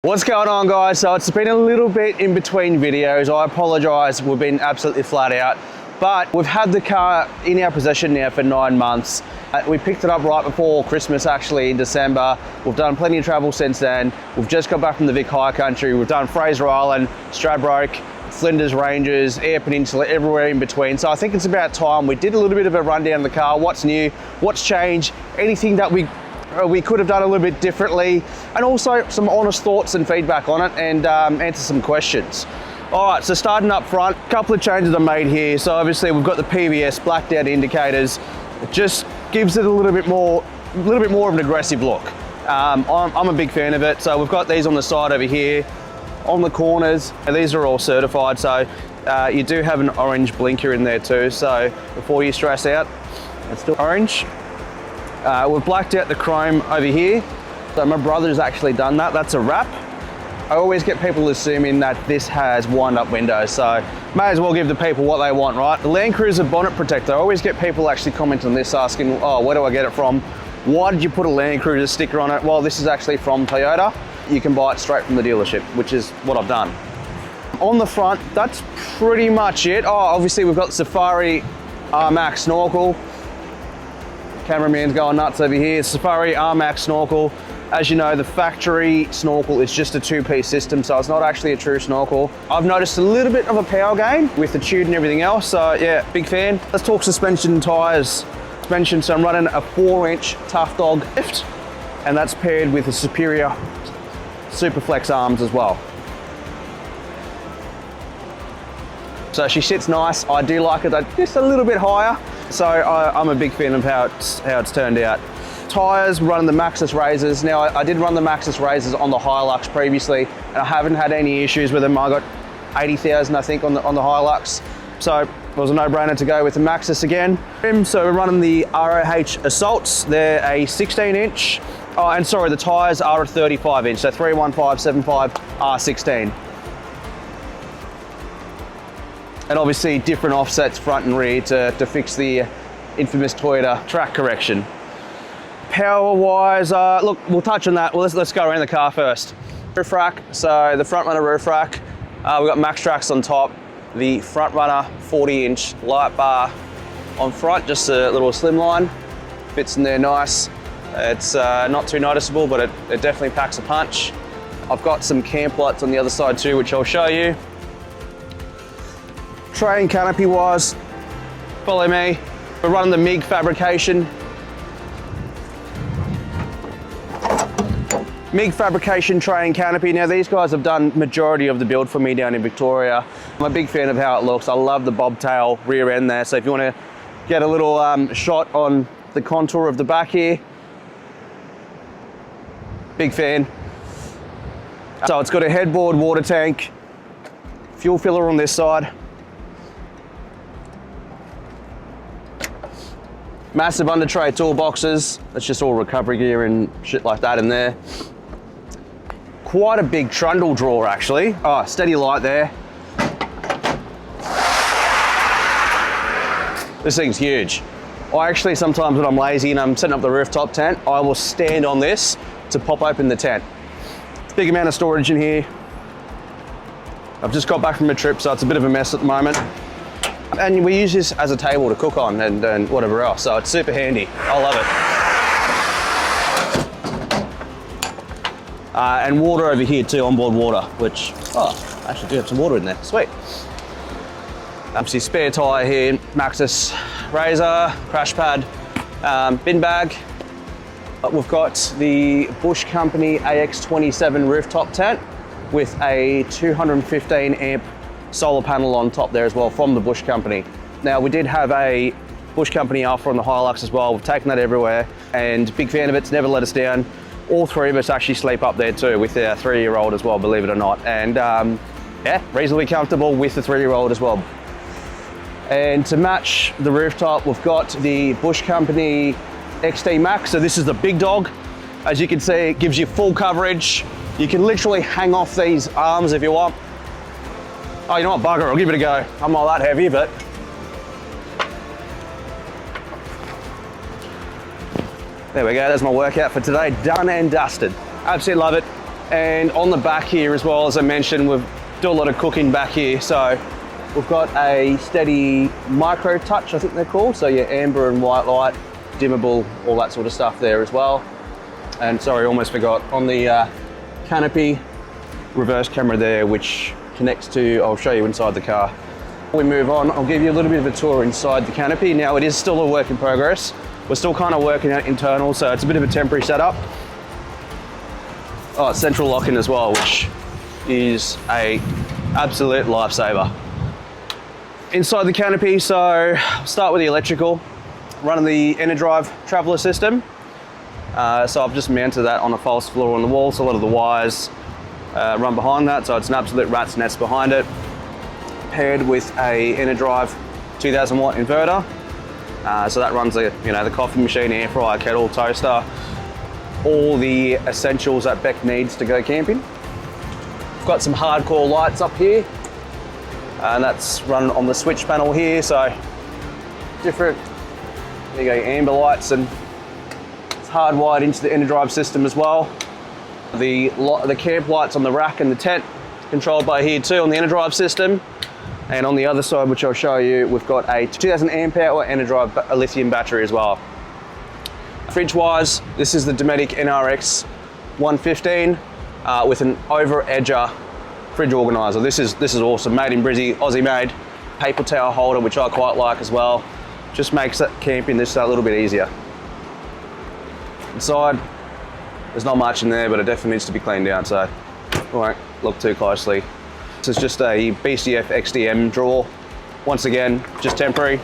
What's going on, guys? So it's been a little bit in between videos. I apologise, we've been absolutely flat out, but we've had the car in our possession now for 9 months. We picked it up right before Christmas, actually in December. We've done plenty of travel since then. We've just got back from the Vic High Country. We've done Fraser Island, Stradbroke, Flinders Ranges, Eyre Peninsula, everywhere in between. So I think it's about time we did a little bit of a rundown of the car, what's new, what's changed, anything that we could have done a little bit differently, and also some honest thoughts and feedback on it, and answer some questions. All right, so starting up front, a couple of changes I made here. So obviously we've got the PVS blacked out indicators. It just gives it a little bit more of an aggressive look. I'm a big fan of it. So we've got these on the side over here, on the corners, and these are all certified. So you do have an orange blinker in there too. So before you stress out, it's still orange. We've blacked out the chrome over here. So my brother's actually done that. That's a wrap. I always get people assuming that this has wind-up windows, so may as well give the people what they want, right? The Land Cruiser bonnet protector. I always get people actually commenting on this, asking, oh, where do I get it from? Why did you put a Land Cruiser sticker on it? Well, this is actually from Toyota. You can buy it straight from the dealership, which is what I've done. On the front, that's pretty much it. Oh, obviously we've got the Safari R-Max snorkel. Cameraman's going nuts over here. Safari R-Max snorkel. As you know, the factory snorkel is just a two-piece system, so it's not actually a true snorkel. I've noticed a little bit of a power gain with the tube and everything else, so yeah, big fan. Let's talk suspension and tyres. Suspension, so I'm running a 4-inch Tough Dog lift, and that's paired with a superior Superflex arms as well. So she sits nice. I do like it just a little bit higher, so I'm a big fan of how it's turned out. Tyres, running the Maxxis Razors. Now I did run the Maxxis Razors on the Hilux previously, and I haven't had any issues with them. I got 80,000 I think on the Hilux, so it was a no-brainer to go with the Maxxis again. So we're running the ROH Assaults. They're a 16-inch. Oh, and sorry, the tyres are a 35-inch, so 315/75 R16. And obviously different offsets front and rear to fix the infamous Toyota track correction. Power-wise, look, we'll touch on that. Well, let's go around the car first. Roof rack, so the front runner roof rack. We've got Max Tracks on top. The front runner 40-inch light bar on front, just a little slimline. Fits in there nice. It's not too noticeable, but it definitely packs a punch. I've got some camp lights on the other side too, which I'll show you. Tray and canopy wise, follow me. We're running the MIG fabrication. MIG fabrication tray and canopy. Now these guys have done majority of the build for me down in Victoria. I'm a big fan of how it looks. I love the bobtail rear end there. So if you want to get a little shot on the contour of the back here, big fan. So it's got a headboard water tank, fuel filler on this side. Massive under tray toolboxes. That's just all recovery gear and shit like that in there. Quite a big trundle drawer actually. Oh, steady light there. This thing's huge. I actually sometimes when I'm lazy and I'm setting up the rooftop tent, I will stand on this to pop open the tent. Big amount of storage in here. I've just got back from a trip, so it's a bit of a mess at the moment. And we use this as a table to cook on and whatever else, so it's super handy. I love it. And water over here too, onboard water, which, oh, I actually do have some water in there, sweet. Obviously spare tyre here, Maxxis Razor, crash pad, bin bag. We've got the Bush Company AX27 rooftop tent with a 215 amp solar panel on top there as well from the Bush Company. Now we did have a Bush Company Alpha on the Hilux as well. We've taken that everywhere and big fan of it. It's never let us down. All three of us actually sleep up there too with our 3-year-old as well, believe it or not. And yeah, reasonably comfortable with the 3-year-old as well. And to match the rooftop, we've got the Bush Company XD Max. So this is the big dog. As you can see, it gives you full coverage. You can literally hang off these arms if you want. Oh, you know what, bugger, I'll give it a go. I'm not that heavy, but. There we go, there's my workout for today, done and dusted. Absolutely love it. And on the back here as well, as I mentioned, we've do a lot of cooking back here. So we've got a steady micro touch, I think they're called. So yeah, amber and white light, dimmable, all that sort of stuff there as well. And sorry, almost forgot, on the Canopy reverse camera there, which connects to, I'll show you inside the car. Before we move on, I'll give you a little bit of a tour inside the Canopy. Now it is still a work in progress. We're still kind of working out internal, so it's a bit of a temporary setup. Oh, it's central locking as well, which is a absolute lifesaver. Inside the Canopy, so I'll start with the electrical. Running the EnerDrive traveller system. So I've just mounted that on a false floor on the wall, so a lot of the wires run behind that, so it's an absolute rat's nest behind it. Paired with a EnerDrive 2000 watt inverter. So that runs the, the coffee machine, air fryer, kettle, toaster, all the essentials that Beck needs to go camping. I've got some hardcore lights up here, and that's run on the switch panel here, so different, there you go, amber lights, and it's hardwired into the EnerDrive system as well. The camp lights on the rack and the tent controlled by here too on the EnerDrive system. And on the other side, which I'll show you, we've got a 2000 amp hour EnerDrive lithium battery as well. Fridge wise, this is the Dometic NRX 115 with an over edger fridge organizer. This is awesome, made in Brizzy, Aussie made. Paper towel holder, which I quite like as well. Just makes it camping this a little bit easier. Inside, there's not much in there, but it definitely needs to be cleaned out, so I won't look too closely. This is just a BCF XDM drawer. Once again, just temporary.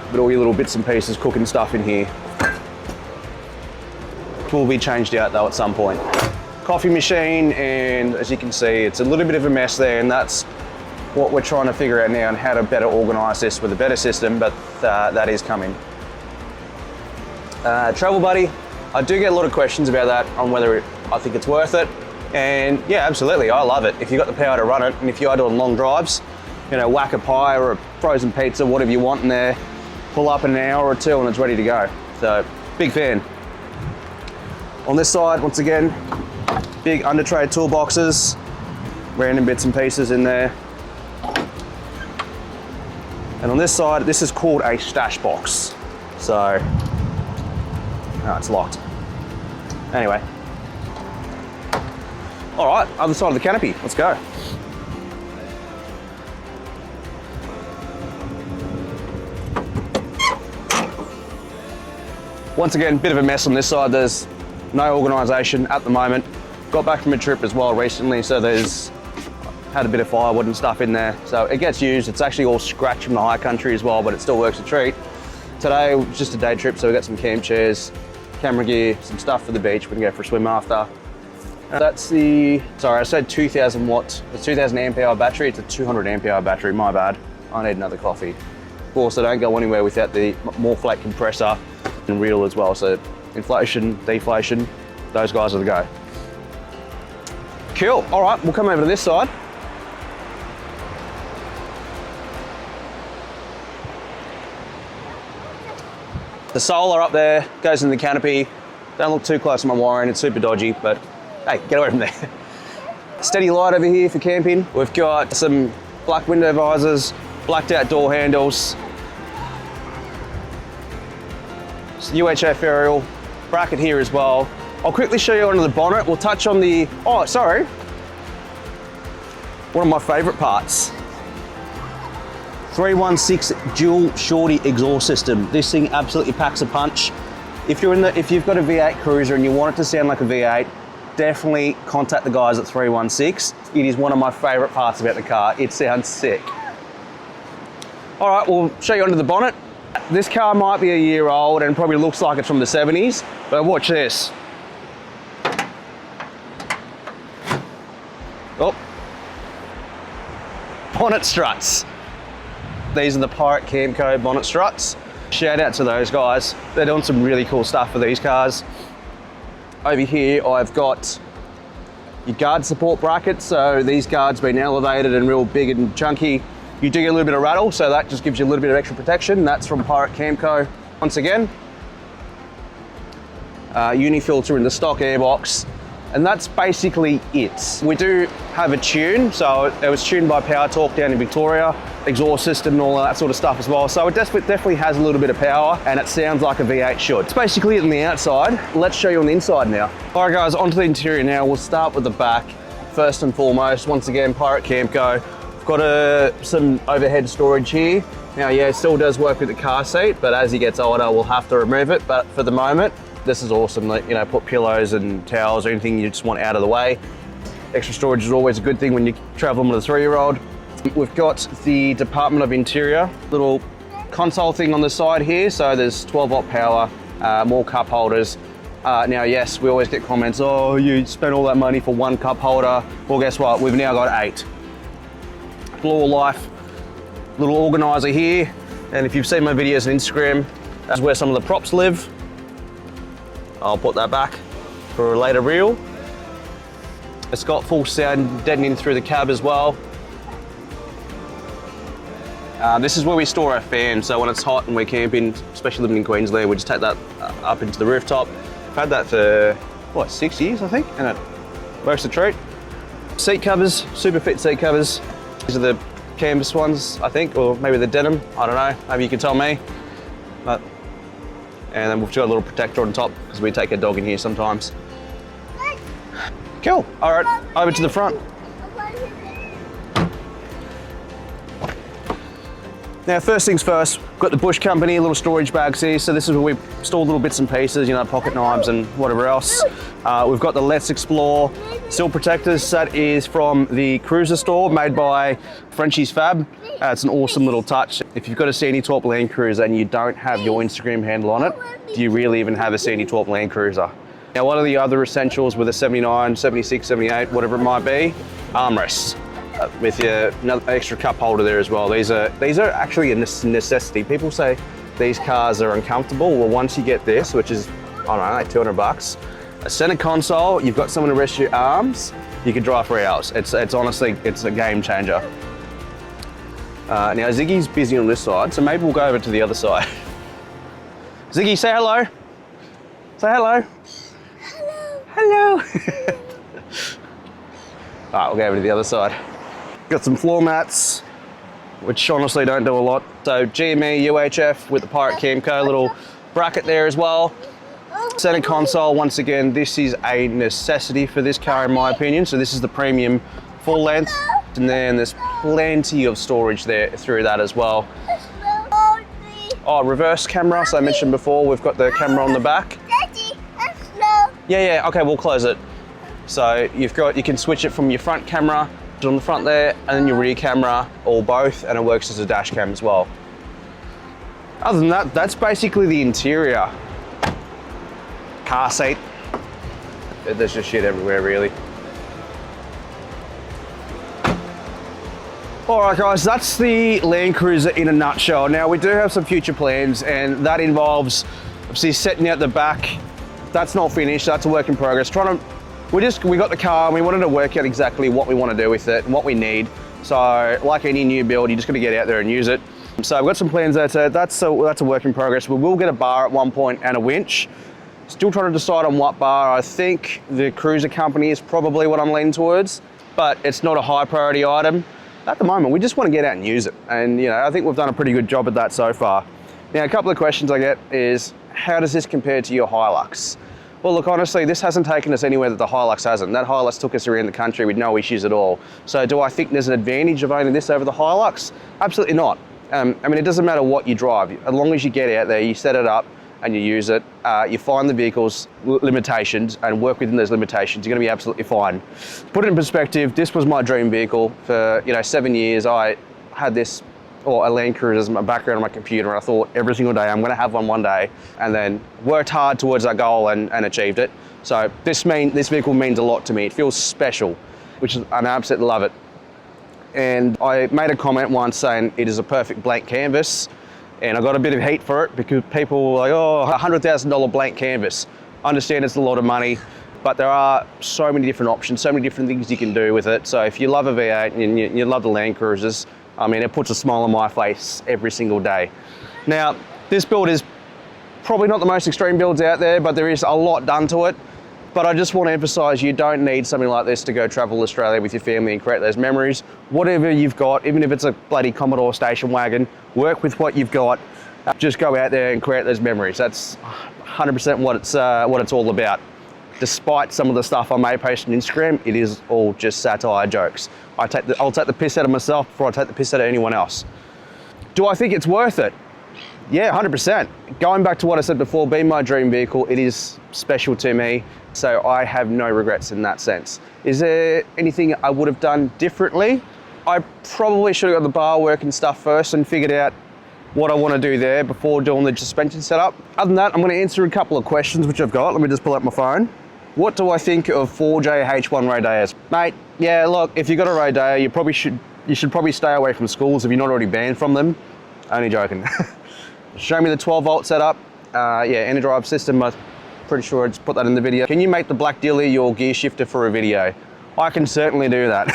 But all your little bits and pieces, cooking stuff in here. Will be changed out though at some point. Coffee machine, and as you can see, it's a little bit of a mess there, and that's what we're trying to figure out now, and how to better organise this with a better system, but that is coming. Travel Buddy, I do get a lot of questions about that, on whether I think it's worth it. And yeah, absolutely, I love it. If you've got the power to run it, and if you are doing long drives, whack a pie or a frozen pizza, whatever you want in there, pull up in an hour or two and it's ready to go. So, big fan. On this side, once again, big under tray toolboxes, random bits and pieces in there. And on this side, this is called a stash box. So, no, it's locked. Anyway. All right, other side of the Canopy, let's go. Once again, bit of a mess on this side. There's no organisation at the moment. Got back from a trip as well recently, so there's had a bit of firewood and stuff in there. So it gets used. It's actually all scratched from the high country as well, but it still works a treat. Today was just a day trip, so we got some camp chairs, camera gear, some stuff for the beach. We can go for a swim after. That's the, sorry, I said 2000 watts, the 2000 amp hour battery. It's a 200 amp hour battery, my bad. I need another coffee. Of course, I don't go anywhere without the Morphlate compressor and reel as well. So inflation, deflation, those guys are the go. Cool, all right, we'll come over to this side. The solar up there goes in the Canopy. Don't look too close to my wiring, it's super dodgy, but hey, get away from there. Steady light over here for camping. We've got some black window visors, blacked out door handles, UHF aerial, bracket here as well. I'll quickly show you under the bonnet. We'll touch on the, oh, sorry. One of my favorite parts. 316 dual shorty exhaust system. This thing absolutely packs a punch. If you've got a V8 Cruiser and you want it to sound like a V8, definitely contact the guys at 316. It is one of my favorite parts about the car. It sounds sick. All right, we'll show you under the bonnet. This car might be a year old and probably looks like it's from the 70s, but watch this. Oh, bonnet struts. These are the Pirate Camco bonnet struts. Shout out to those guys. They're doing some really cool stuff for these cars. Over here, I've got your guard support brackets. So these guards been elevated and real big and chunky. You do get a little bit of rattle, so that just gives you a little bit of extra protection. That's from Pirate Camco. Once again, uni filter in the stock airbox. And that's basically it. We do have a tune, so it was tuned by Power Talk down in Victoria, exhaust system and all that sort of stuff as well. So it definitely has a little bit of power, and it sounds like a V8 should. It's basically it on the outside. Let's show you on the inside now. All right guys, onto the interior now. We'll start with the back. First and foremost, once again, Pirate Camco. We've got some overhead storage here. Now, yeah, it still does work with the car seat, but as he gets older, we'll have to remove it. But for the moment, this is awesome. Like, you know, put pillows and towels or anything you just want out of the way. Extra storage is always a good thing when you're traveling with a 3-year-old. We've got the Department of Interior, little console thing on the side here. So there's 12-volt power, more cup holders. Now, yes, we always get comments, oh, you spent all that money for one cup holder. Well, guess what? We've now got 8. Floor Life, little organizer here. And if you've seen my videos on Instagram, that's where some of the props live. I'll put that back for a later reel. It's got full sound deadening through the cab as well. This is where we store our fan, so when it's hot and we're camping, especially living in Queensland, we just take that up into the rooftop. I've had that for, what, 6 years, I think, and it works a treat. Seat covers, super fit seat covers. These are the canvas ones, I think, or maybe the denim, I don't know, maybe you can tell me. But, and then we've got a little protector on top because we take a dog in here sometimes. Cool, all right, over to the front. Now, first things first, we've got the Bush Company little storage bags here. So this is where we store little bits and pieces, you know, pocket knives and whatever else. We've got the Let's Explore sill protectors. That is from the Cruiser store made by Frenchie's Fab. It's an awesome little touch. If you've got a CNE12 Land Cruiser and you don't have your Instagram handle on it, do you really even have a CNE12 Land Cruiser? Now, one of the other essentials with a 79, 76, 78, whatever it might be, armrests. With your extra cup holder there as well. These are actually a necessity. People say these cars are uncomfortable. Well, once you get this, which is, I don't know, like $200, a center console, you've got someone to rest your arms, you can drive for hours. It's honestly, it's a game changer. Now Ziggy's busy on this side, so maybe we'll go over to the other side. Ziggy, say hello. Say hello. Hello. Hello. All right, we'll go over to the other side. Got some floor mats, which honestly don't do a lot. So GME, UHF with the Pirate Camco, little bracket there as well. Center console, once again, this is a necessity for this car in my opinion. So this is the premium full length, and then there's plenty of storage there through that as well. Oh, reverse camera, so I mentioned before, we've got the camera on the back. Yeah, okay, we'll close it. So you can switch it from your front camera on the front there, and then your rear camera, or both, and it works as a dash cam as well. Other than that, that's basically the interior. Car seat. There's just shit everywhere, really. All right, guys, that's the Land Cruiser in a nutshell. Now, we do have some future plans, and that involves obviously setting out the back. That's not finished. That's a work in progress. We got the car and we wanted to work out exactly what we want to do with it and what we need. So like any new build, you just got to get out there and use it. So I've got some plans there. That's a work in progress. We will get a bar at one point and a winch. Still trying to decide on what bar. I think the Cruiser Company is probably what I'm leaning towards, but it's not a high priority item. At the moment, we just want to get out and use it. And you know, I think we've done a pretty good job at that so far. Now, a couple of questions I get is, how does this compare to your Hilux? Well, look, honestly, this hasn't taken us anywhere that the Hilux hasn't. That Hilux took us around the country with no issues at all. So do I think there's an advantage of owning this over the Hilux? Absolutely not. I mean, it doesn't matter what you drive. As long as you get out there, you set it up and you use it, you find the vehicle's limitations and work within those limitations, you're gonna be absolutely fine. To put it in perspective, this was my dream vehicle for 7 years. I had this, or a Land Cruiser as my background on my computer, and I thought every single day I'm gonna have one day, and then worked hard towards that goal and achieved it. So this vehicle means a lot to me. It feels special, and I absolutely love it. And I made a comment once saying it is a perfect blank canvas, and I got a bit of heat for it because people were like, oh, $100,000 blank canvas. I understand it's a lot of money, but there are so many different options, so many different things you can do with it. So if you love a V8 and you love the Land Cruisers, I mean, it puts a smile on my face every single day. Now, this build is probably not the most extreme builds out there, but there is a lot done to it. But I just want to emphasize, you don't need something like this to go travel Australia with your family and create those memories. Whatever you've got, even if it's a bloody Commodore station wagon, work with what you've got. Just go out there and create those memories. That's 100% what it's all about. Despite some of the stuff I may post on Instagram, it is all just satire jokes. I'll take the piss out of myself before I take the piss out of anyone else. Do I think it's worth it? Yeah, 100%. Going back to what I said before, being my dream vehicle, it is special to me. So I have no regrets in that sense. Is there anything I would have done differently? I probably should have got the bar work and stuff first and figured out what I want to do there before doing the suspension setup. Other than that, I'm going to answer a couple of questions which I've got. Let me just pull up my phone. What do I think of 4J H1 Rodeos? Mate, yeah, look, if you've got a Rodeo, you should probably stay away from schools if you're not already banned from them. Only joking. Show me the 12 volt setup. Yeah, inner drive system. I'm pretty sure I just put that in the video. Can you make the Black Dilly your gear shifter for a video? I can certainly do that.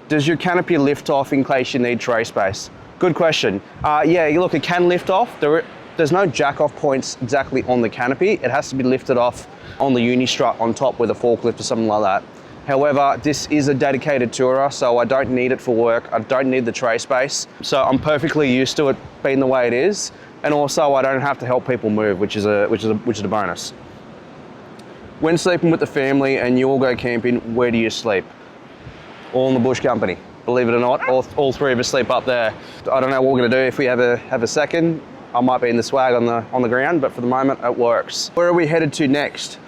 Does your Canopy lift off in case you need tray space? Good question. Yeah, look, it can lift off. There's no jack off points exactly on the Canopy. It has to be lifted off on the uni strut on top with a forklift or something like that. However, this is a dedicated tourer, so I don't need it for work. I don't need the tray space. So I'm perfectly used to it being the way it is. And also I don't have to help people move, which is a bonus. When sleeping with the family and you all go camping, where do you sleep? All in the bush company. Believe it or not, all three of us sleep up there. I don't know what we're gonna do if we have a second. I might be in the swag on the ground, but for the moment it works. Where are we headed to next?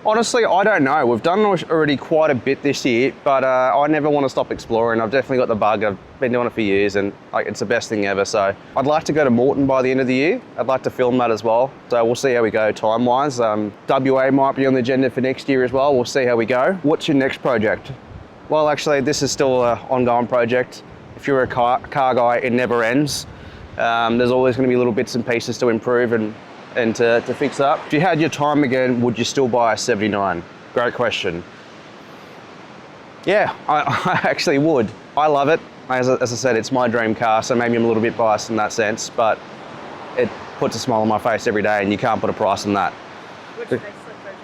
Honestly, I don't know. We've done already quite a bit this year, but I never want to stop exploring. I've definitely got the bug. I've been doing it for years and it's the best thing ever. So I'd like to go to Moreton by the end of the year. I'd like to film that as well. So we'll see how we go time-wise. WA might be on the agenda for next year as well. We'll see how we go. What's your next project? Well, actually, this is still an ongoing project. If you're a car guy, it never ends. There's always going to be little bits and pieces to improve and to fix up. If you had your time again, would you still buy a 79? Great question. Yeah, I actually would. I love it. As I said, it's my dream car, so maybe I'm a little bit biased in that sense, but it puts a smile on my face every day and you can't put a price on that. Which facelift version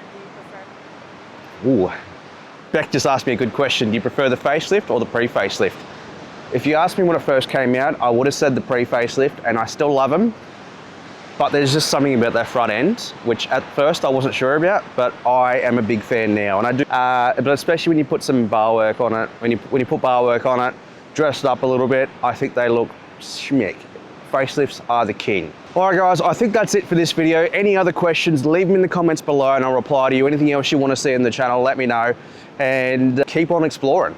do you prefer? Ooh, Beck just asked me a good question. Do you prefer the facelift or the pre-facelift? If you asked me when it first came out, I would have said the pre-facelift, and I still love them. But there's just something about that front end, which at first I wasn't sure about, but I am a big fan now. And I do, but especially when you put some bar work on it, when you put bar work on it, dress it up a little bit, I think they look schmick. Facelifts are the king. All right, guys, I think that's it for this video. Any other questions, leave them in the comments below and I'll reply to you. Anything else you want to see in the channel, let me know. And keep on exploring.